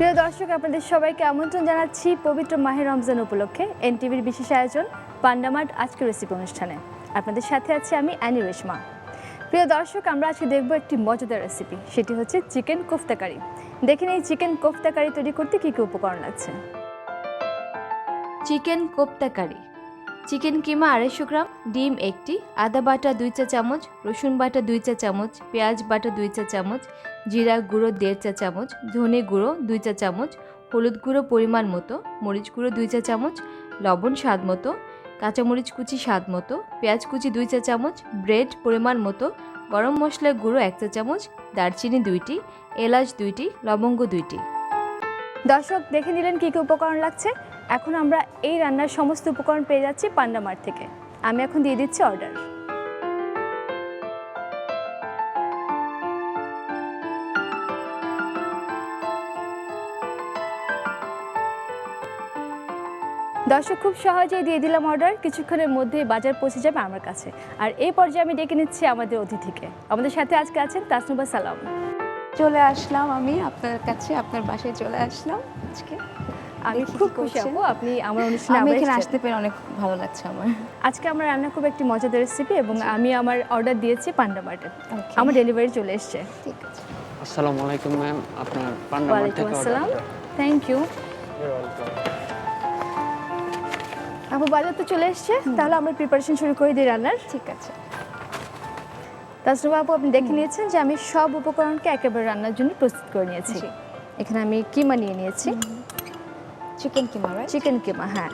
প্রিয় দর্শক, আপনাদের সবাইকে আমন্ত্রণ জানাচ্ছি পবিত্র মাহে রমজান উপলক্ষে এনটিভির বিশেষ আয়োজন পান্ডা মার্ট আজকের রেসিপি অনুষ্ঠানে। আপনাদের সাথে আছি আমি অ্যানি রেশমা। প্রিয় দর্শক, আমরা আজকে দেখব একটি মজাদার রেসিপি, সেটি হচ্ছে চিকেন কোফতা কারি। দেখেন এই চিকেন কোফতা কারি তৈরি করতে কী কী উপকরণ লাগছে। চিকেন কোফতা কারি, চিকেন কিমা 250 গ্রাম, ডিম 1টি, আদা বাটা 2 চা চামচ, রসুন বাটা 2 চা চামচ, পেঁয়াজ বাটা 2 চা চামচ, জিরা গুঁড়ো 1.5 চা চামচ, ধনে গুঁড়ো 2 চা চামচ, হলুদ গুঁড়ো পরিমাণ মতো, মরিচ গুঁড়ো 2 চা চামচ, লবণ স্বাদ মতো, কাঁচামরিচ কুচি স্বাদ মতো, পেঁয়াজ কুচি 2 চা চামচ, ব্রেড পরিমাণ মতো, গরম মশলা গুঁড়ো 1 চা চামচ, দারচিনি 2টি, এলাচ 2টি, লবঙ্গ 2টি। দর্শক, দেখে নিলেন কী কী উপকরণ লাগছে। এখন আমরা এই রান্নার সমস্ত উপকরণ পেয়ে যাচ্ছি পান্ডা মার্ট থেকে। আমি এখন দিয়ে দিচ্ছি অর্ডার। দর্শক, খুব সহজেই দিয়ে দিলাম অর্ডার। কিছুক্ষণের মধ্যেই বাজার পৌঁছে যাবে আমার কাছে। আর এই পর্যায়ে আমি ডেকে নিচ্ছি আমাদের অতিথিকে। আমাদের সাথে আজকে আছেন তাসনুবা সালাম। চলে আসলাম আমি আপনার কাছে, আপনার বাসায় চলে আসলাম আজকে। আমি খুব খুশি আপু, আপনি আমার অনুষ্ঠানে এখানে আসতে পেরে অনেক ভালো লাগছে আমার। আজকে আমরা রান্না করব একটি মজাদার রেসিপি এবং আমি আমার অর্ডার দিয়েছি পান্ডা মার্টে। আমার ডেলিভারি চলে এসেছে। ঠিক আছে। আসসালামু আলাইকুম ম্যাম, আপনার পান্ডা মার্ট থেকে আসসালাম, থ্যাংক ইউ। আপু বাজার তো চলে এসেছে, তাহলে আমরা প্রিপারেশন শুরু করে দিই রান্নার। ঠিক আছে। তাসনুবা আপু, আপনি দেখে নিয়েছেন যে আমি সব উপকরণকে একেবারে রান্নার জন্য প্রস্তুত করে নিয়েছি। এখানে আমি কিমা নিয়ে নিয়েছি, চিকেন কিমা, রাইট? চিকেন কিমা, হ্যাঁ।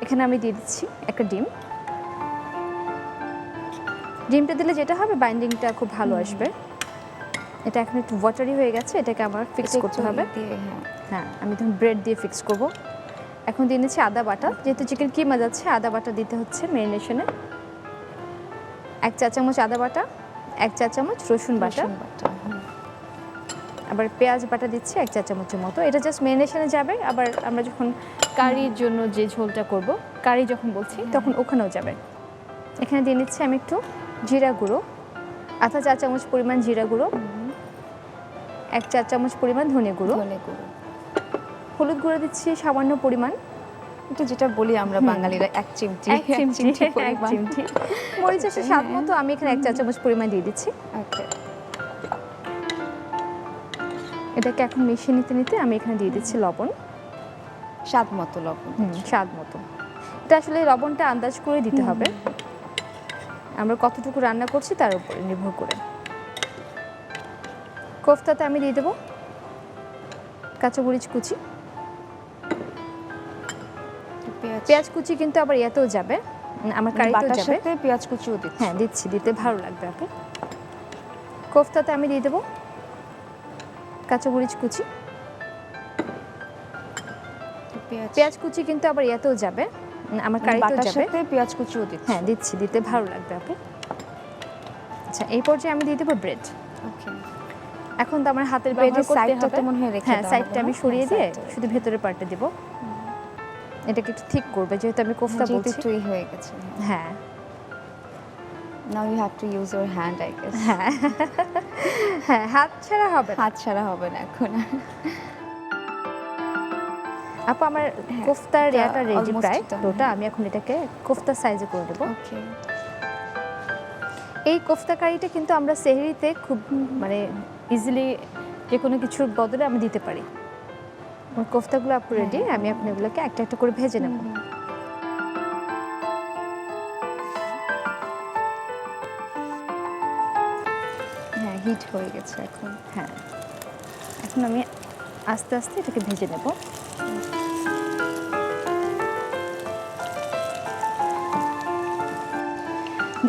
এখানে আমি দিয়ে দিচ্ছি একটা ডিম। ডিমটা দিলে যেটা হবে, বাইন্ডিংটা খুব ভালো আসবে। এটা এখন একটু ওয়াটারি হয়ে গেছে, এটাকে আমার ফিক্স করতে হবে। হ্যাঁ, আমি তখন ব্রেড দিয়ে ফিক্স করব। এখন দিয়ে নিচ্ছি আদা বাটা, যেহেতু চিকেন কিমা যাচ্ছে আদা বাটা দিতে হচ্ছে ম্যারিনেশনে। 1 চা চামচ আদা বাটা, 1 চা চামচ রসুন বাটা, আবার পেঁয়াজ বাটা দিচ্ছি 1 চা চামচের মতো। এটা জাস্ট ম্যারিনেশনে যাবে, আবার আমরা যখন কারির জন্য যে ঝোলটা করব, কারি যখন বলছি তখন ওখানেও যাবে। এখানে দিয়ে নিচ্ছি আমি একটু জিরা গুঁড়ো, 1/2 চা চামচ পরিমাণ জিরা গুঁড়ো, 1 চা চামচ পরিমাণ ধনে গুঁড়ো, হলুদ গুঁড়ো দিচ্ছি সামান্য পরিমাণ, এটা যেটা বলি আমরা বাঙালিরা 1 চিমটি, 1 চিমটি। মরিচের স্বাদ মতো আমি এখানে 1 চা চামচ পরিমাণ দিয়ে দিচ্ছি। ওকে। এটাকে এখন মিশিয়ে নিতে নিতে আমি এখানে দিয়ে দিচ্ছি লবণ, স্বাদ মতো লবণ। স্বাদ মতো। এটা আসলে লবণটা আন্দাজ করে দিতে হবে, আমরা কতটুকু রান্না করছি তার উপরে নির্ভর করে। কোফতাতে আমি দিয়ে দেবো কাঁচামরিচ কুচি, পেঁয়াজ কুচি কিন্তু আবার এতেও যাবে, আমার কারিতেও যাবে। পেঁয়াজ কুচিও দিচ্ছি। হ্যাঁ দিচ্ছি, দিতে ভালো লাগবে আপু। কোফতাতে আমি দিয়ে দেবো কাঁচামরিচ কুচি, পেঁয়াজ কুচি কিন্তু আবার এতেও যাবে, আমার কারিতেও যাবে। পেঁয়াজ কুচিও দিচ্ছি। হ্যাঁ দিচ্ছি, দিতে ভালো লাগবে আপু। আচ্ছা, এই পর্যায়ে আমি দিয়ে দেবো ব্রেড। ওকে। এখন তো আমার হাতের ব্যবহার করতে হবে, তো মনে হয় রেখে হ্যাঁ সাইডটা আমি সরিয়ে দিয়ে শুধু ভেতরের পার্টটা দেব। এটাকে একটু ঠিক করবে, যেহেতু আমি কোফতা বলছি। একটু হয়ে গেছে। হ্যাঁ। Now you have to use your hand, I guess. হ্যাঁ হ্যাঁ, হাত ছাড়া হবে না। হাত ছাড়া হবে না এখন। আপু আমার কোফতার ইয়াটা রেডি প্রায় ডোটা। আমি এখন এটাকে কোফতা সাইজে করে দেব। ওকে। এই কোফতা কারিটা কিন্তু আমরা সেহরিতে খুব মানে ইজিলি যে কোনো কিছুর বদলে আমি দিতে পারি। আমার কোফতাগুলো আপু রেডি, আমি এখন এগুলোকে একটা একটা করে ভেজে নেব। হ্যাঁ, হিট হয়ে গেছে এখন। হ্যাঁ, এখন আমি আস্তে আস্তে এটাকে ভেজে নেব।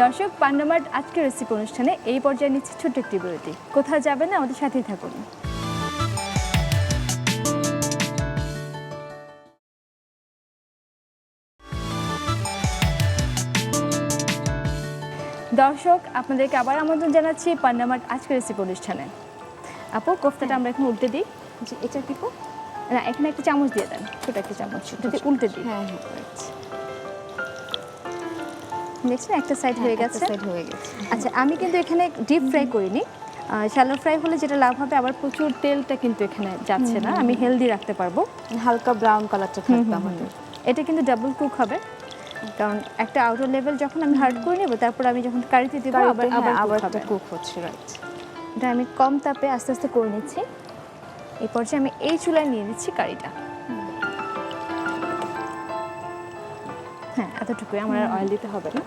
দর্শক, পান্ডা মার্ট আজকের রেসিপি অনুষ্ঠানে এই পর্যায়ে নিচ্ছে ছোট্ট একটি বিরতি। কোথাও যাবেন না, আমাদের সাথেই থাকুন। দর্শক, আপনাদেরকে আবার আমন্ত্রণ জানাচ্ছি পান্ডা মার্ট আজকের রেসিপি অনুষ্ঠানে। আপু, কোফতাটা আমরা এখন উল্টে দিই। এটা দিব না, এখানে একটা চামচ দিয়ে দেন, ছোট একটা চামচ, যদি উল্টে দিই। হ্যাঁ হ্যাঁ, আচ্ছা। দেখছেন একটা সাইড হয়ে গেছে। সাইড হয়ে গেছে। আচ্ছা, আমি কিন্তু এখানে ডিপ ফ্রাই করিনি, শ্যালো ফ্রাই হলে যেটা লাভ হবে, আবার প্রচুর তেলটা কিন্তু এখানে যাচ্ছে না, আমি হেলদি রাখতে পারবো। হালকা ব্রাউন কালারটা থাকবে আমাদের। এটা কিন্তু ডাবল কুক হবে, কারণ একটা আউটার লেভেল যখন আমি হার্ড করে নেব, তারপর আমি যখন কারিতে দেবো আবার কুক হচ্ছে, রাইট। এটা আমি কম তাপে আস্তে আস্তে করে নিচ্ছি। এই পর্যায়ে আমি এই চুলায় নিয়ে দিচ্ছি কারিটা। হ্যাঁ, এতটুকুই, আমার আর অয়েল দিতে হবে না।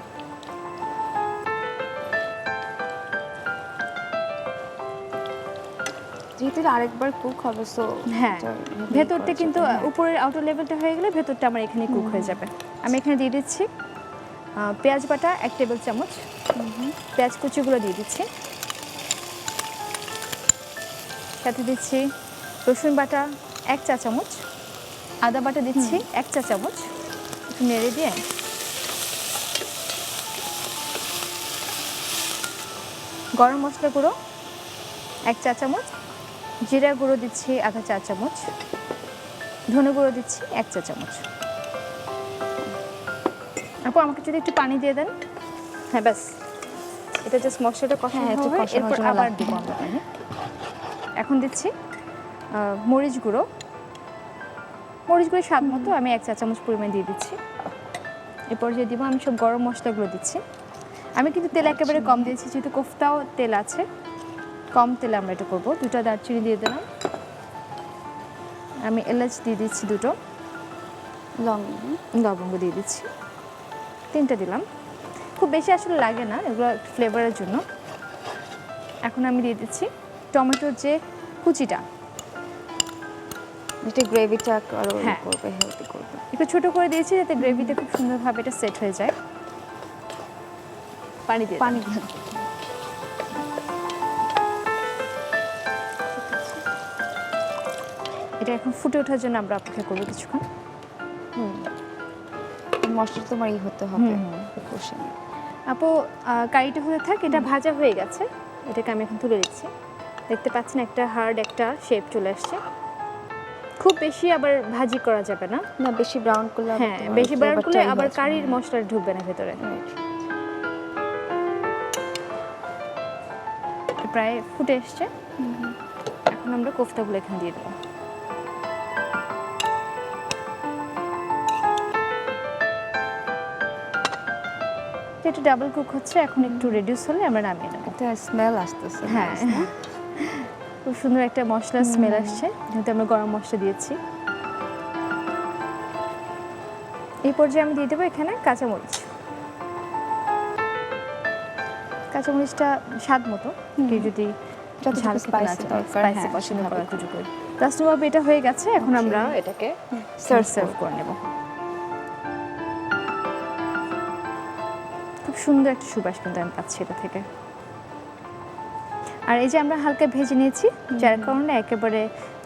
যেহেতু আরেকবার কুক হবে, সো হ্যাঁ, ভেতরটা কিন্তু উপরের আউটার লেভেলটা হয়ে গেলে ভেতরটা আমার এখানে কুক হয়ে যাবে। আমি এখানে দিয়ে দিচ্ছি পেঁয়াজ বাটা 1 টেবিল চামচ, পেঁয়াজ কুচিগুলো দিয়ে দিচ্ছি, সাথে দিচ্ছি রসুন বাটা 1 চা চামচ, আদা বাটা দিচ্ছি 1 চা চামচ, একটু নেড়ে দিয়ে গরম মশলা গুঁড়ো 1 চা চামচ, জিরা গুঁড়ো দিচ্ছি আধা চা চামচ, ধনে গুঁড়ো দিচ্ছি 1 চা চামচ। আপু আমাকে যদি একটু পানি দিয়ে দেন। হ্যাঁ, ব্যাস, এটা জাস্ট মশলাটা কষানো হবে, এরপর আবার দিব আমরা পানি। এখন দিচ্ছি মরিচ গুঁড়ো স্বাদ মতো, আমি 1 চা চামচ পরিমাণ দিয়ে দিচ্ছি। এরপর যে দিব আমি সব গরম মশলাগুলো দিচ্ছি। আমি কিন্তু তেল একেবারে কম দিয়েছি, যেহেতু কোফতাও তেল আছে, কম তেলে আমরা এটা করবো। 2টা দারচিনি দিয়ে দিলাম, আমি এলাচ দিয়ে দিচ্ছি 2টো, লবঙ্গ দিয়ে দিচ্ছি 3টা দিলাম। খুব বেশি আসলে লাগে না, এগুলো ফ্লেভারের জন্য। এখন আমি দিয়ে দিচ্ছি টমেটোর যে কুচিটা, এটা গ্রেভিটা আরো করবে, হেলদি করবে। একটু ছোট করে দিয়েছি যাতে গ্রেভিতে খুব সুন্দরভাবে এটা সেট হয়ে যায়। পানি দিয়ে এটা এখন ফুটে ওঠার জন্য আমরা অপেক্ষা করবো কিছুক্ষণ। মশলা তোমার হতে হবে। আপু কারিটা হয়ে থাক, এটা ভাজা হয়ে গেছে, এটাকে আমি এখন তুলে দিচ্ছি। দেখতে পাচ্ছেন একটা হার্ড একটা শেপ চলে আসছে। খুব বেশি আবার ভাজি করা যাবে না, বেশি ব্রাউন করলে, হ্যাঁ বেশি ব্রাউন করলে আবার কারির মশলা ঢুকবে না ভেতরে। প্রায় ফুটে এসছে, এখন আমরা কোফতাগুলো এখানে দিয়ে দেবো। এটা ডাবল কুক হচ্ছে, এখন একটু রিডিউস হলে আমরা নামিয়ে নেব। একটা স্মেল আসতেছে। হ্যাঁ, খুব সুন্দর একটা মশলার স্মেল আসছে, যেহেতু আমরা গরম মশলা দিয়েছি। এই পর্যায়ে আমি দিয়ে দেবো এখানে কাঁচামরিচ। কাঁচামরিচটা স্বাদ মতো, কেউ যদি ঝাল স্পাইসি পছন্দ করে এতটুকু। তাসনুভাবে এটা হয়ে গেছে, এখন আমরা এটাকে সার্ভ করে নেব। খুব সুন্দর একটা সুবাস কিন্তু আমি পাচ্ছি এটা থেকে। আর এই যে আমরা হালকা ভেজে নিয়েছি, যার কারণে একেবারে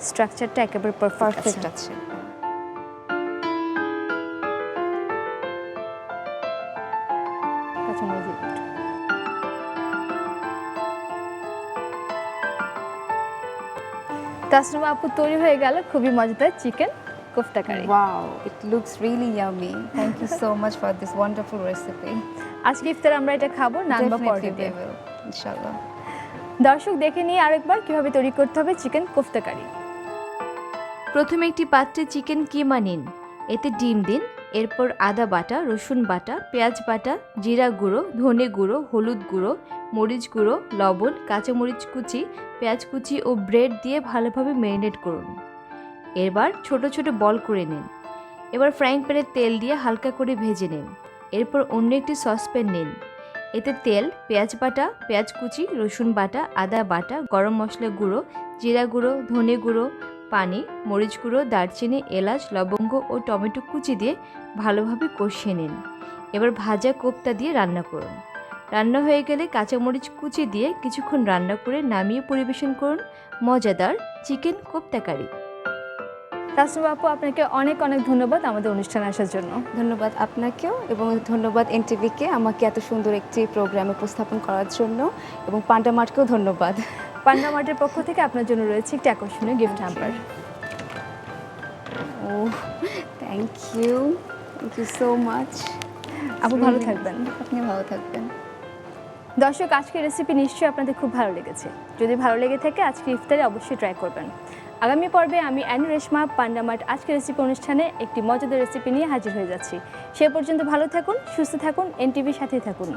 স্ট্রাকচারটা একেবারে পারফেক্ট আছে। তাসনুভা আপু তৈরি হয়ে গেল খুবই মজাদার chicken kofta curry. Wow, it looks really yummy. Thank you so much for this wonderful recipe. আজকে ইফতারে আমরা এটা খাবো নান বা পরোটা দিয়ে, ইনশাআল্লাহ। দর্শক দেখে নিয়ে আরেকবার কিভাবে তৈরি করতে হবে চিকেন কোফতা কারি। প্রথমে একটি পাত্রে চিকেন কিমা নিন, এতে ডিম দিন, এরপর আদা বাটা, রসুন বাটা, পেঁয়াজ বাটা, জিরা গুঁড়ো, ধনে গুঁড়ো, হলুদ গুঁড়ো, মরিচ গুঁড়ো, লবণ, কাঁচামরিচ কুচি, পেঁয়াজ কুচি ও ব্রেড দিয়ে ভালোভাবে ম্যারিনেট করুন। এবার ছোট ছোট বল করে নিন। এবার ফ্রাইং প্যানে তেল দিয়ে হালকা করে ভেজে নিন। এরপর অন্য একটি সসপ্যান নিন, এতে তেল, পেঁয়াজ বাটা, পেঁয়াজ কুচি, রসুন বাটা, আদা বাটা, গরম মশলা গুঁড়ো, জিরা গুঁড়ো, ধনে গুঁড়ো, পানি, মরিচ গুঁড়ো, দারচিনি, এলাচ, লবঙ্গ ও টমেটো কুচি দিয়ে ভালোভাবে কষিয়ে নিন। এবার ভাজা কোফতা দিয়ে রান্না করুন। রান্না হয়ে গেলে কাঁচামরিচ কুচি দিয়ে কিছুক্ষণ রান্না করে নামিয়ে পরিবেশন করুন মজাদার চিকেন কোফতা কারি। তাসনুভা আপু, আপনাকে অনেক অনেক ধন্যবাদ আমাদের অনুষ্ঠানে আসার জন্য। ধন্যবাদ আপনাকেও, এবং ধন্যবাদ এনটিভিকে আমাকে এত সুন্দর একটি প্রোগ্রামে উপস্থাপন করার জন্য, এবং পান্ডা মার্টকেও ধন্যবাদ। পান্ডা মার্টের পক্ষ থেকে আপনার জন্য রয়েছে একটি আকর্ষণীয় গিফট হ্যাম্পার। ও, থ্যাংক ইউ সো মাচ। আপু ভালো থাকবেন। আপনি ভালো থাকবেন। দর্শক, আজকের রেসিপি নিশ্চয়ই আপনাদের খুব ভালো লেগেছে। যদি ভালো লেগে থাকে আজকে ইফতারে অবশ্যই ট্রাই করবেন। আগামী পর্বে আমি অ্যানি রেশমা পান্ডা মার্ট আজকের রেসিপি অনুষ্ঠানে একটি মজাদার রেসিপি নিয়ে হাজির হয়ে যাচ্ছি। সে পর্যন্ত ভালো থাকুন, সুস্থ থাকুন, এনটিভির সাথেই থাকুন।